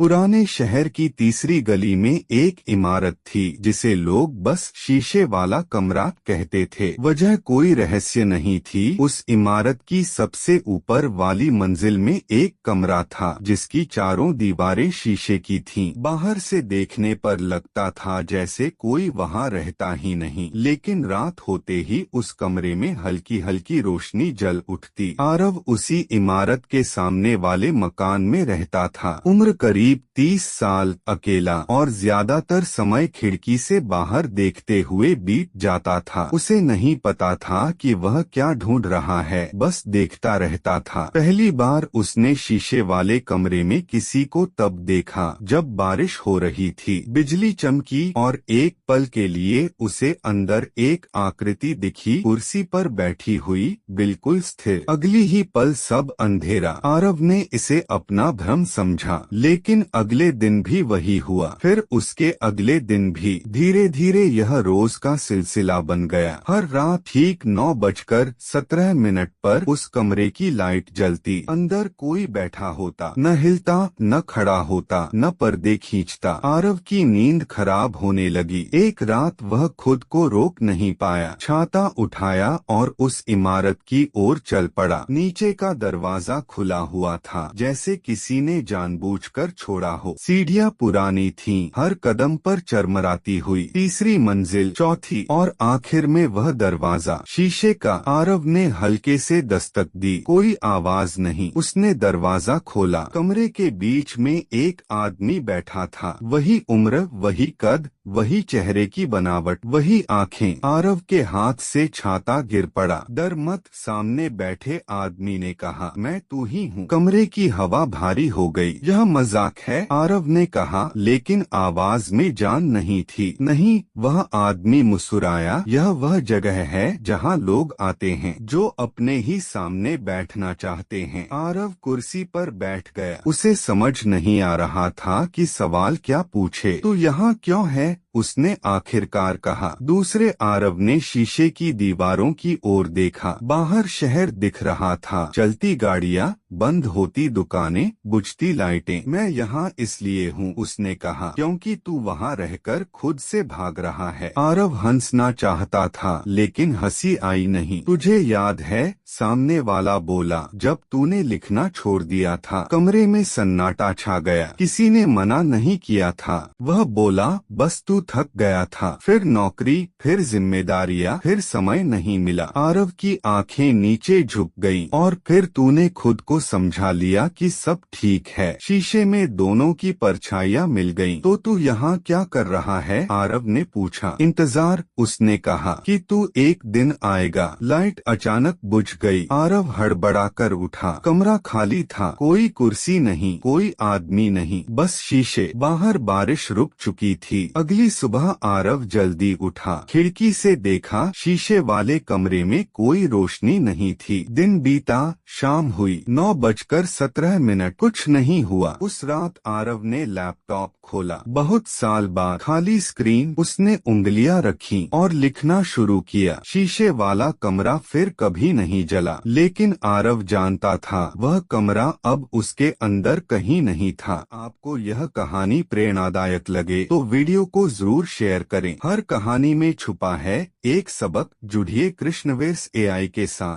पुराने शहर की तीसरी गली में एक इमारत थी जिसे लोग बस शीशे वाला कमरा कहते थे। वजह कोई रहस्य नहीं थी। उस इमारत की सबसे ऊपर वाली मंजिल में एक कमरा था जिसकी चारों दीवारें शीशे की थीं। बाहर से देखने पर लगता था जैसे कोई वहां रहता ही नहीं, लेकिन रात होते ही उस कमरे में हल्की हल्की रोशनी जल उठती। आरव उसी इमारत के सामने वाले मकान में रहता था। उम्र करीब 30 साल, अकेला और ज्यादातर समय खिड़की से बाहर देखते हुए बीत जाता था। उसे नहीं पता था कि वह क्या ढूंढ रहा है, बस देखता रहता था। पहली बार उसने शीशे वाले कमरे में किसी को तब देखा जब बारिश हो रही थी। बिजली चमकी और एक पल के लिए उसे अंदर एक आकृति दिखी, कुर्सी पर बैठी हुई, बिल्कुल स्थिर। अगली ही पल सब अंधेरा। आरव ने इसे अपना भ्रम समझा, लेकिन अगले दिन भी वही हुआ। फिर उसके अगले दिन भी। धीरे धीरे यह रोज का सिलसिला बन गया। हर रात ठीक 9:17 पर उस कमरे की लाइट जलती। अंदर कोई बैठा होता, न हिलता, न खड़ा होता, न पर्दे खींचता। आरव की नींद खराब होने लगी। एक रात वह खुद को रोक नहीं पाया, छाता उठाया और उस इमारत की ओर चल पड़ा। नीचे का दरवाजा खुला हुआ था, जैसे किसी ने जानबूझकर छोड़ा हो। सीढ़ियाँ पुरानी थीं, हर कदम पर चरमराती हुई। तीसरी मंजिल, चौथी और आखिर में वह दरवाजा शीशे का। आरव ने हल्के से दस्तक दी, कोई आवाज नहीं। उसने दरवाजा खोला। कमरे के बीच में एक आदमी बैठा था। वही उम्र, वही कद, वही चेहरे की बनावट, वही आंखें। आरव के हाथ से छाता गिर पड़ा। डर मत, सामने बैठे आदमी ने कहा, मैं तू ही हूँ। कमरे की हवा भारी हो गई। यह मजाक है, आरव ने कहा, लेकिन आवाज में जान नहीं थी। नहीं, वह आदमी मुस्कुराया। यह वह जगह है जहाँ लोग आते हैं जो अपने ही सामने बैठना चाहते हैं। आरव कुर्सी पर बैठ गया। उसे समझ नहीं आ रहा था कि सवाल क्या पूछे। तू यहाँ क्यों है? उसने आखिरकार कहा। दूसरे आरव ने शीशे की दीवारों की ओर देखा। बाहर शहर दिख रहा था, चलती गाड़ियाँ, बंद होती दुकानें, बुझती लाइटें। मैं यहाँ इसलिए हूँ, उसने कहा, क्योंकि तू वहाँ रहकर खुद से भाग रहा है। आरव हंसना चाहता था, लेकिन हंसी आई नहीं। तुझे याद है, सामने वाला बोला, जब तूने लिखना छोड़ दिया था। कमरे में सन्नाटा छा गया। किसी ने मना नहीं किया था। वह बोला, बस तू थक गया था। फिर नौकरी, फिर जिम्मेदारियां, फिर समय नहीं मिला। आरव की आंखें नीचे झुक गईं। और फिर तूने खुद को समझा लिया कि सब ठीक है। शीशे में दोनों की परछाइयां मिल गईं। तो तू यहाँ क्या कर रहा है? आरव ने पूछा। इंतजार, उसने कहा, कि तू एक दिन आएगा। लाइट अचानक बुझ गई। आरव हड़बड़ा कर उठा। कमरा खाली था, कोई कुर्सी नहीं, कोई आदमी नहीं, बस शीशे। बाहर बारिश रुक चुकी थी। अगली सुबह आरव जल्दी उठा। खिड़की से देखा, शीशे वाले कमरे में कोई रोशनी नहीं थी। दिन बीता, शाम हुई। 9:17 कुछ नहीं हुआ। उस रात आरव ने लैपटॉप खोला। बहुत साल बाद खाली स्क्रीन। उसने उंगलियां रखीं और लिखना शुरू किया। शीशे वाला कमरा फिर कभी नहीं जला, लेकिन आरव जानता था वह कमरा अब उसके अंदर कहीं नहीं था। आपको यह कहानी प्रेरणादायक लगे तो वीडियो को जरूर शेयर करें। हर कहानी में छुपा है एक सबक। जुड़िए कृष्णवेर्स AI के साथ।